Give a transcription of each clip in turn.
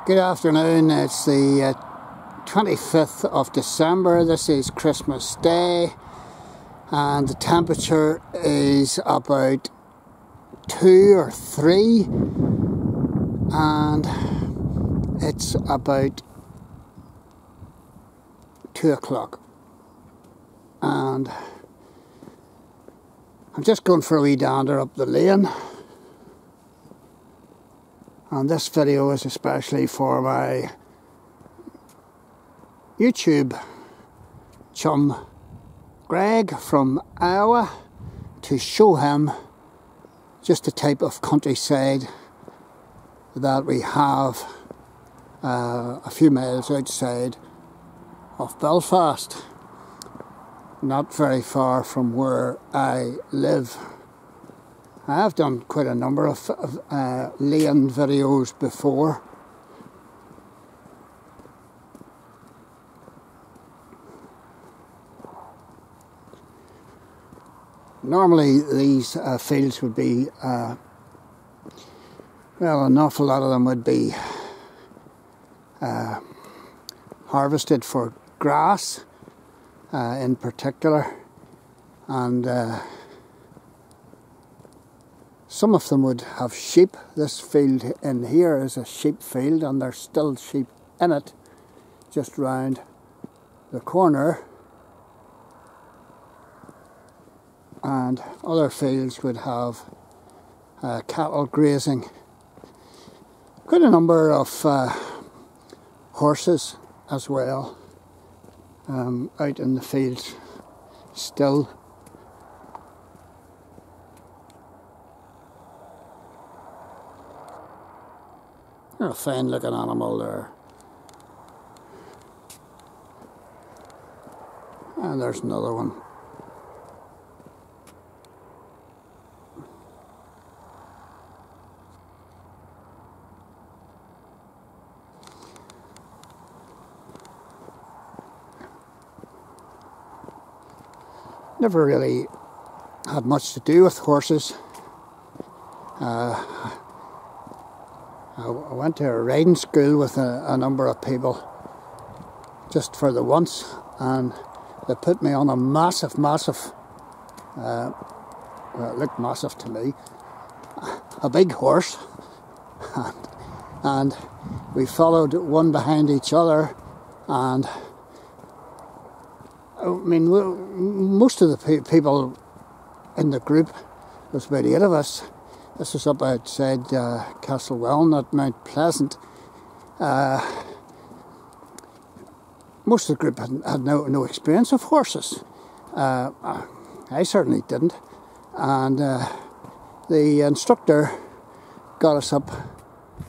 Good afternoon, it's the 25th of December, this is Christmas Day, and the temperature is about 2 or 3, and it's about 2 o'clock, and I'm just going for a wee dander up the lane. And this video is especially for my YouTube chum Greg from Iowa, to show him just the type of countryside that we have a few miles outside of Belfast, not very far from where I live. I have done quite a number of lane videos before. Normally these fields would be, well, an awful lot of them would be harvested for grass in particular, and some of them would have sheep. This field in here is a sheep field, and there's still sheep in it just round the corner. And other fields would have cattle grazing. Quite a number of horses as well out in the fields still. A fine looking animal there. And there's another one. Never really had much to do with horses. I went to a riding school with a number of people just for the once, and they put me on a massive, well, it looked massive to me, a big horse, and we followed one behind each other, and I mean, most of the people in the group, there was about 8 of us. This was up outside Castlewellan at Mount Pleasant. Most of the group had no experience of horses. I certainly didn't. And the instructor got us up.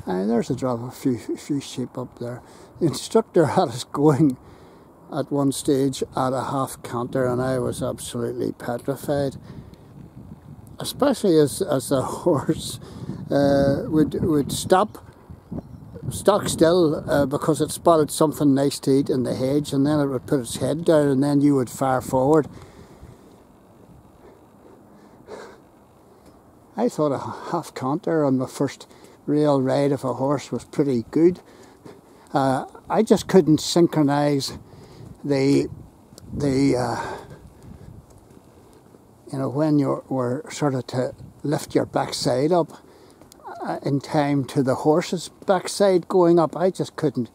There's a drop of a few sheep up there. The instructor had us going at one stage at a half canter, and I was absolutely petrified. Especially as the horse would stop stock still because it spotted something nice to eat in the hedge, and then it would put its head down, and then you would fire forward. I thought a half canter on my first real ride of a horse was pretty good. I just couldn't synchronise the you know, when you were sort of to lift your backside up in time to the horse's backside going up. I just couldn't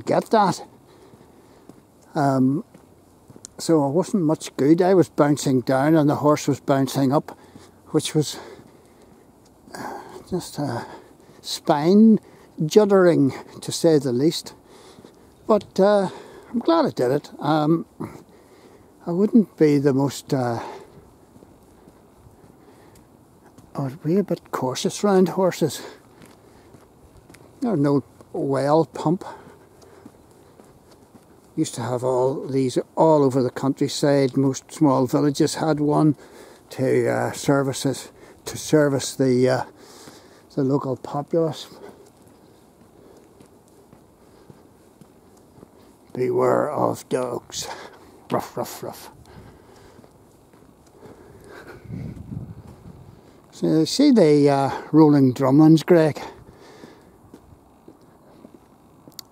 get that. So it wasn't much good. I was bouncing down and the horse was bouncing up, which was just spine juddering, to say the least. But I'm glad I did it. I wouldn't be the most I would be a bit cautious round horses. There's no well pump. Used to have all these all over the countryside. Most small villages had one to service the local populace. Beware of dogs. Ruff, ruff, ruff. So see the rolling drum ones, Greg?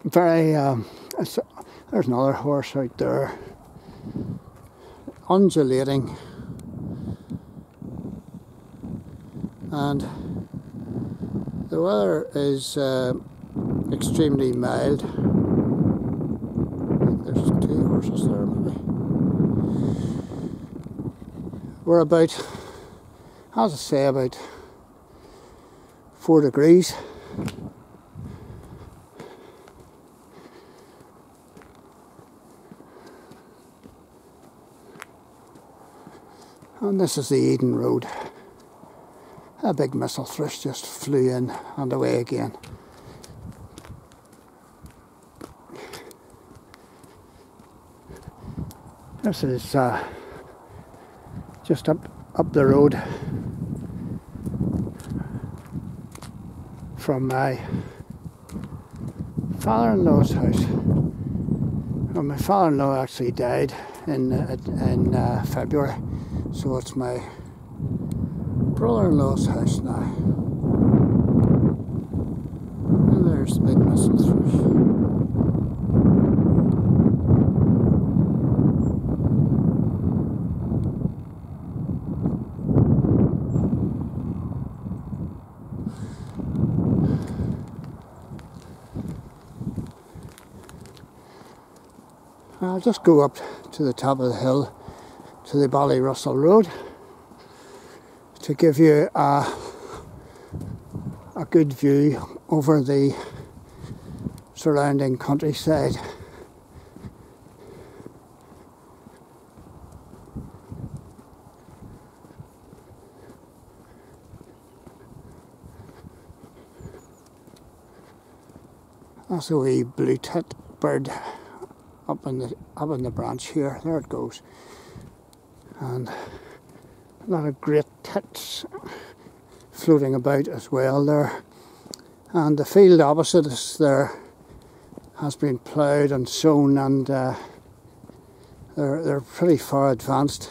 very, there's another horse out there, undulating, and the weather is extremely mild. I think there's 2 horses there maybe. We're about, as I say, about 4 degrees. And this is the Eden Road. A big missile thrush just flew in and away again. This is just up the road from my father-in-law's house. Well, my father-in-law actually died in February, so it's my brother-in-law's house now. And there's the big missile thrush. I'll just go up to the top of the hill to the Ballyrussell Road to give you a good view over the surrounding countryside. That's a wee blue-tit bird up in the branch here. There it goes. And a lot of great tits floating about as well there. And the field opposite us there has been ploughed and sown, and they're pretty far advanced.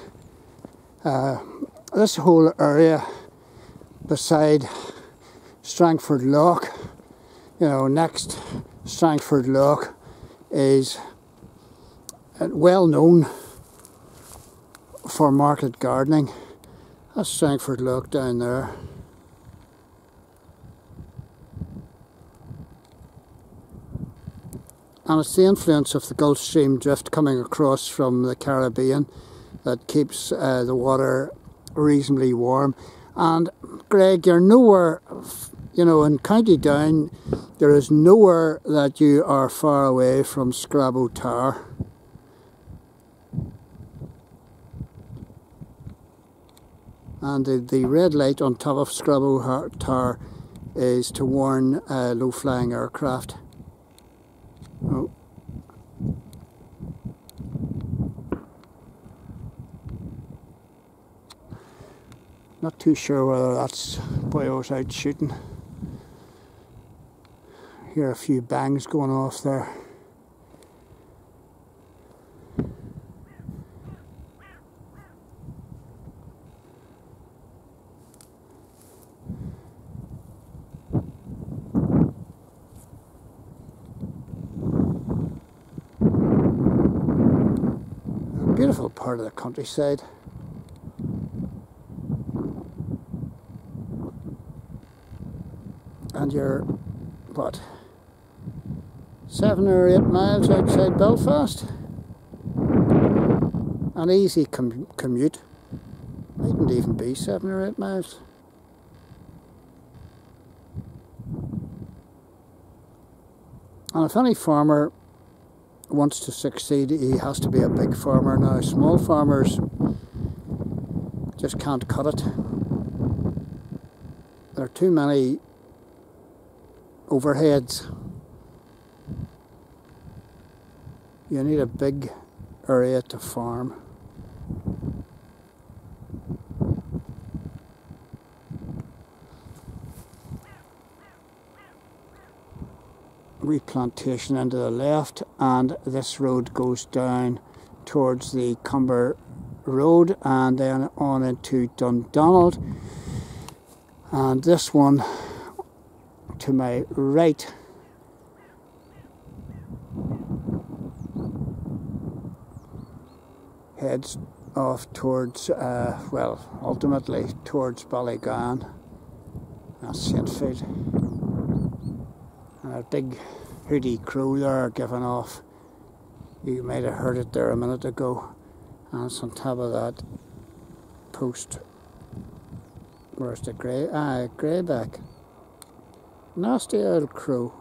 This whole area beside Strangford Loch, you know, next Strangford Loch is well known for market gardening. That's Strangford Loch down there. And it's the influence of the Gulf Stream drift coming across from the Caribbean that keeps the water reasonably warm. And Greg, you're nowhere, you know, in County Down, there is nowhere that you are far away from Scrabo Tower. And the red light on top of Scrabo Tower is to warn low-flying aircraft. Oh. Not too sure whether that's boyos out shooting. Hear a few bangs going off there. Beautiful part of the countryside. And you're, what, 7 or 8 miles outside Belfast? An easy commute. Mightn't even be 7 or 8 miles. And if any farmer wants to succeed, he has to be a big farmer. Now, small farmers just can't cut it. There are too many overheads. You need a big area to farm. Replantation into the left, and this road goes down towards the Cumber Road and then on into Dundonald, and this one to my right heads off towards, well, ultimately towards Ballygan. That's St. Field. And a big hoodie crow there giving off. You might have heard it there a minute ago. And it's on top of that post. Where's the grey? Greyback. Nasty old crow.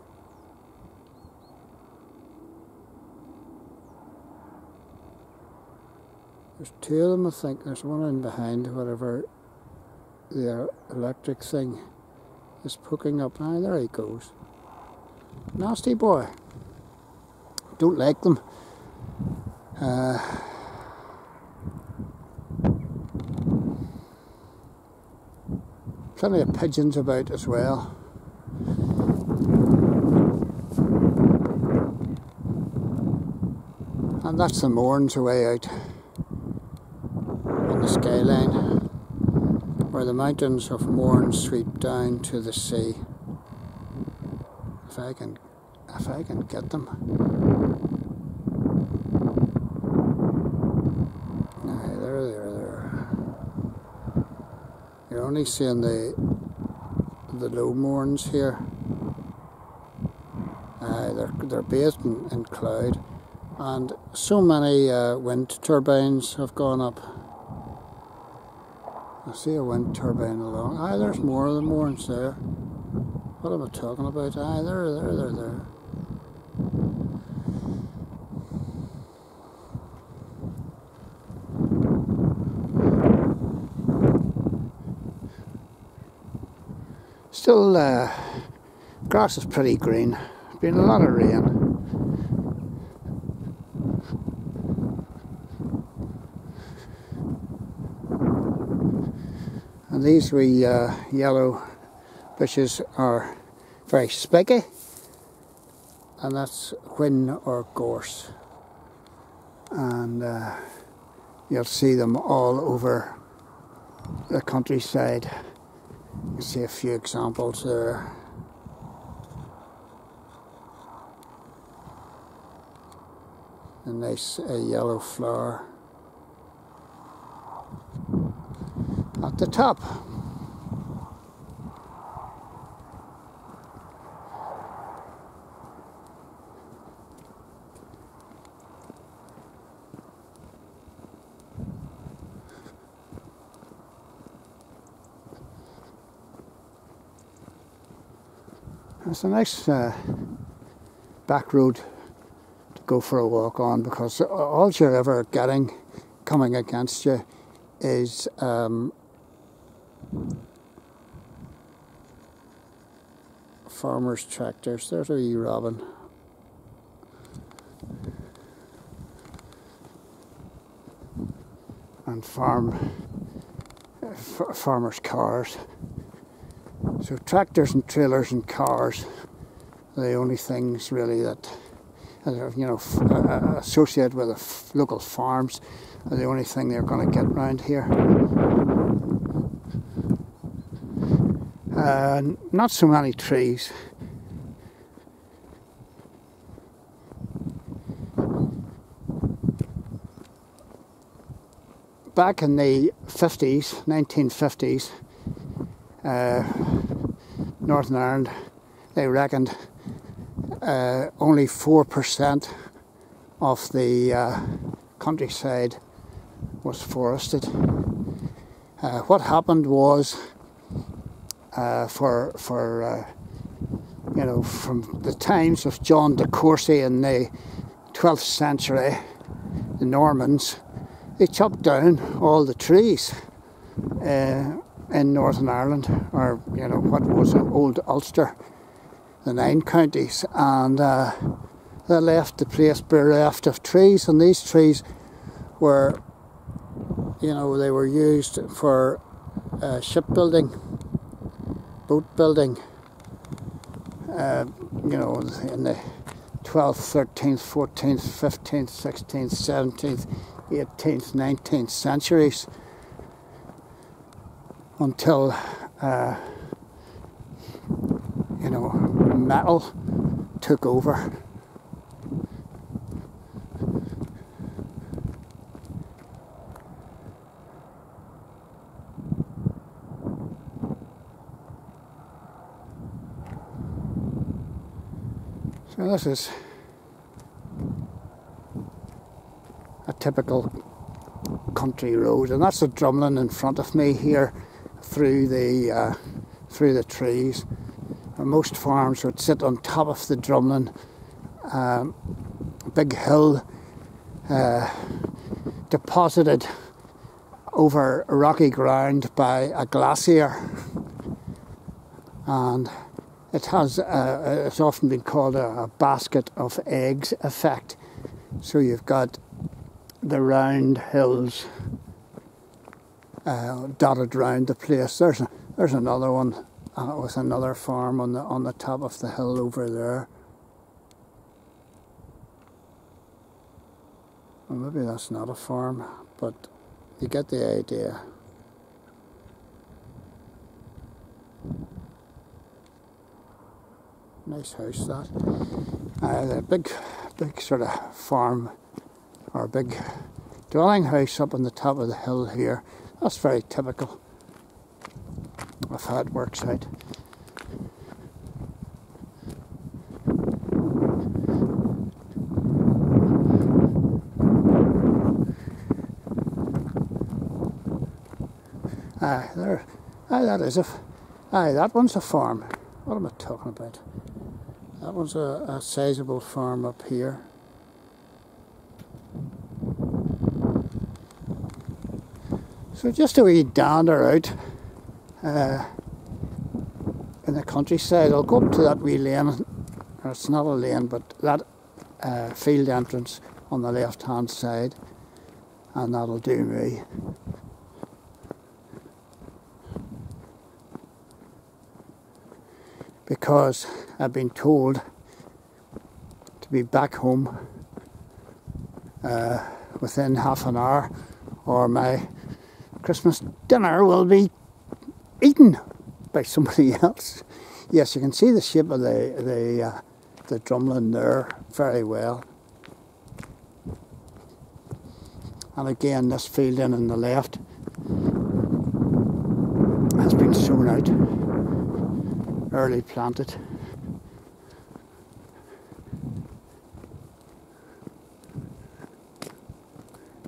There's two of them, I think. There's one in behind, whatever the electric thing is poking up. Ah, there he goes. Nasty boy. Don't like them. Plenty of pigeons about as well. And that's the Mourns away out on the skyline, where the mountains of Mourne sweep down to the sea. If I can get them. There. You're only seeing the low Mourns here. They're bathed in cloud, and so many wind turbines have gone up. I see a wind turbine along. Aye, there's more of the Mourns there. What am I talking about? Aye, there. Still, grass is pretty green. Been a lot of rain. And these wee yellow bushes are very spiky, and that's whin or gorse. And you'll see them all over the countryside. You can see a few examples there. A nice yellow flower at the top. It's a nice back road to go for a walk on, because all you're ever getting coming against you is farmers' tractors. There's a wee robin. And farmers' cars. So tractors and trailers and cars are the only things really that associated with the local farms are the only thing they're going to get around here. Not so many trees. Back in the 50s, 1950s, Northern Ireland, they reckoned only 4% of the countryside was forested. What happened was, from the times of John de Courcy in the 12th century, the Normans, they chopped down all the trees in Northern Ireland, or what was old Ulster, the 9 counties, and they left the place bereft of trees. And these trees were, they were used for shipbuilding, boat building, in the 12th, 13th, 14th, 15th, 16th, 17th, 18th, 19th centuries, until metal took over. So this is a typical country road, and that's the drumlin in front of me here through the trees. Most farms would sit on top of the drumlin, big hill deposited over rocky ground by a glacier, and it has it's often been called a basket of eggs effect. So you've got the round hills dotted round the place. There's another one with another farm on the top of the hill over there. Well, maybe that's not a farm, but you get the idea. Nice house that. The big sort of farm or big dwelling house up on the top of the hill here. That's very typical of how it works out. That one's a farm. What am I talking about? That one's a sizable farm up here. So just a wee dander out in the countryside. I'll go up to that wee lane, or it's not a lane, but that field entrance on the left hand side, and that'll do me. Because I've been told to be back home within half an hour, or my Christmas dinner will be eaten by somebody else. Yes, you can see the shape of the drumlin there very well. And again, this field in on the left has been sown out, early planted.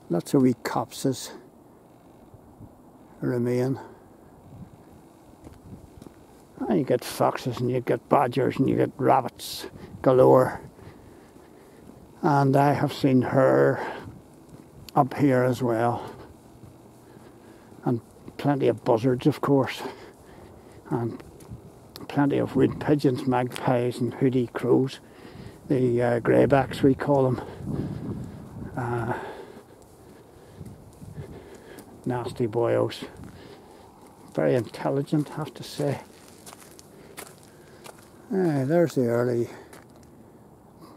Lots of wee copses remain. And you get foxes and you get badgers and you get rabbits galore. And I have seen hare up here as well. And plenty of buzzards, of course. And plenty of wood pigeons, magpies and hoodie crows. The greybacks, we call them. Nasty boyos. Very intelligent, I have to say. There's the early,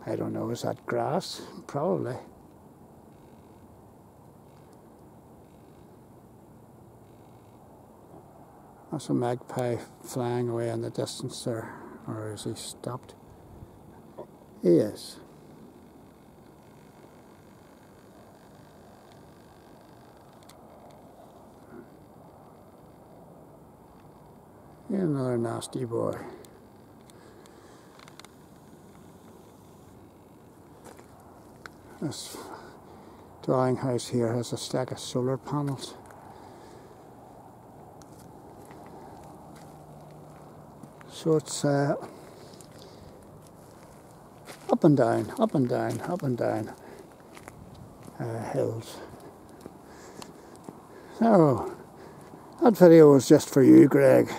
I don't know, is that grass? Probably. That's a magpie flying away in the distance there. Or is he stopped? He is. Here's another nasty boy. This dwelling house here has a stack of solar panels. So it's up and down, up and down, up and down hills. So that video was just for you, Greg.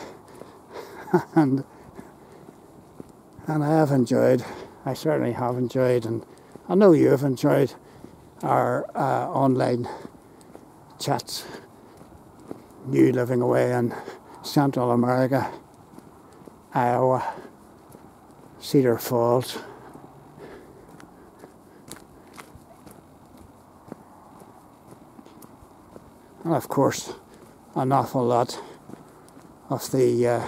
and I have enjoyed, I certainly have enjoyed, and I know you have enjoyed our online chats. You living away in Central America, Iowa, Cedar Falls. And of course, an awful lot of the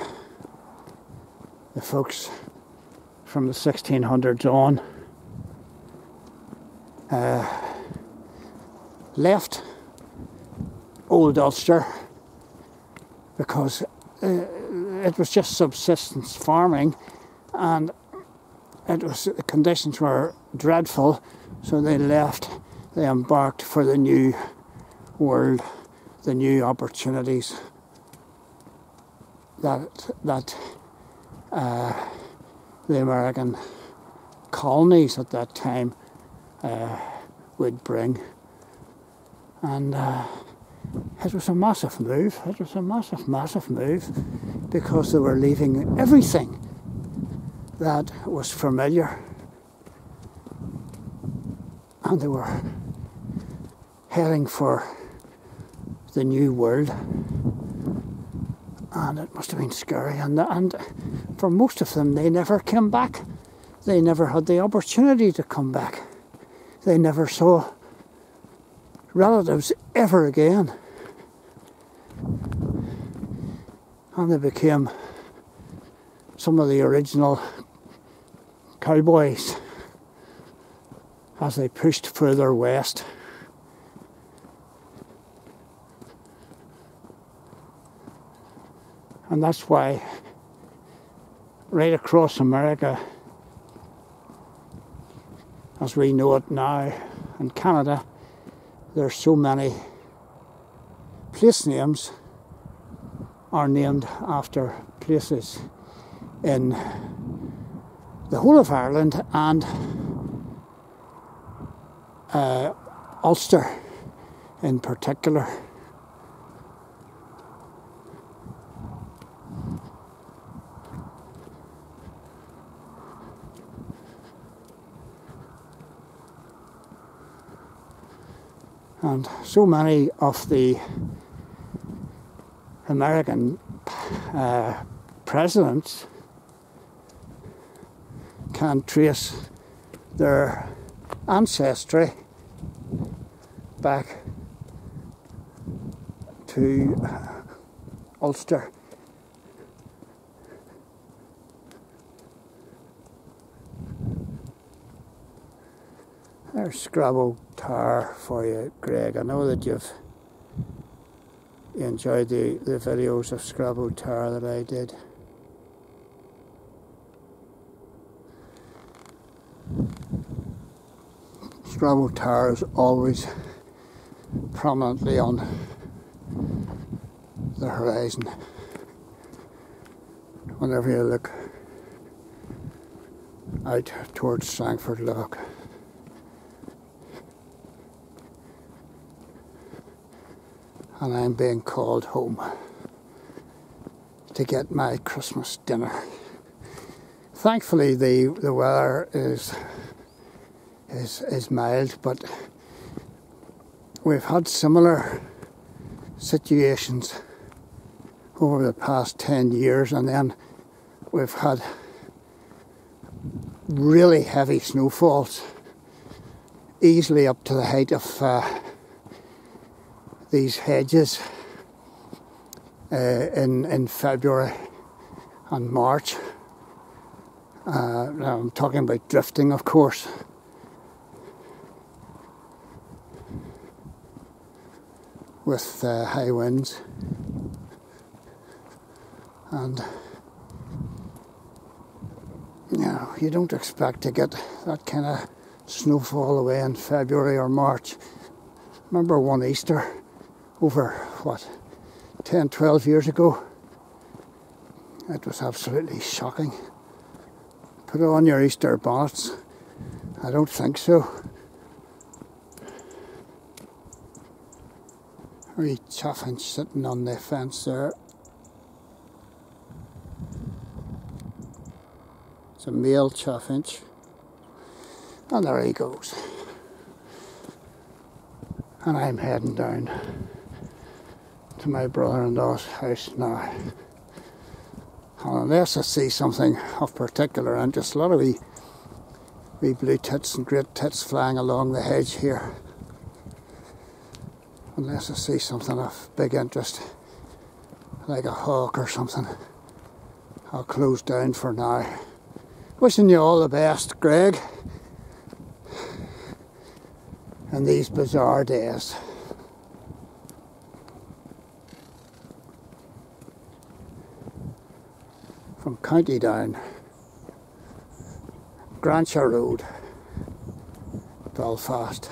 folks from the 1600s on left old Ulster because it was just subsistence farming, and the conditions were dreadful, so they left. They embarked for the new world, the new opportunities that the American colonies at that time would bring. And it was a massive move. It was a massive move, because they were leaving everything that was familiar, and they were heading for the new world. And it must have been scary, and for most of them, they never came back. They never had the opportunity to come back. They never saw relatives ever again. And they became some of the original cowboys as they pushed further west. And that's why right across America, as we know it now, in Canada, there's so many place names are named after places in the whole of Ireland and Ulster in particular. And so many of the American presidents can trace their ancestry back to Ulster. There's Scrabo Tower for you, Greg. I know that you enjoyed the videos of Scrabo Tower that I did. Scrabo Tower is always prominently on the horizon whenever you look out towards Sangford Lough. And I'm being called home to get my Christmas dinner. Thankfully, the weather is mild, but we've had similar situations over the past 10 years, and then we've had really heavy snowfalls, easily up to the height of these hedges in February and March. Now I'm talking about drifting, of course. With high winds. And you don't expect to get that kind of snowfall away in February or March. Remember one Easter over, 10, 12 years ago? It was absolutely shocking. Put on your Easter bonnets. I don't think so. Wee chaffinch sitting on the fence there. It's a male chaffinch. And there he goes. And I'm heading down to my brother-in-law's house now. And unless I see something of particular interest, a lot of wee blue tits and great tits flying along the hedge here. Unless I see something of big interest, like a hawk or something, I'll close down for now. Wishing you all the best, Greg, in these bizarre days. From County Down, Gransha Road, Belfast.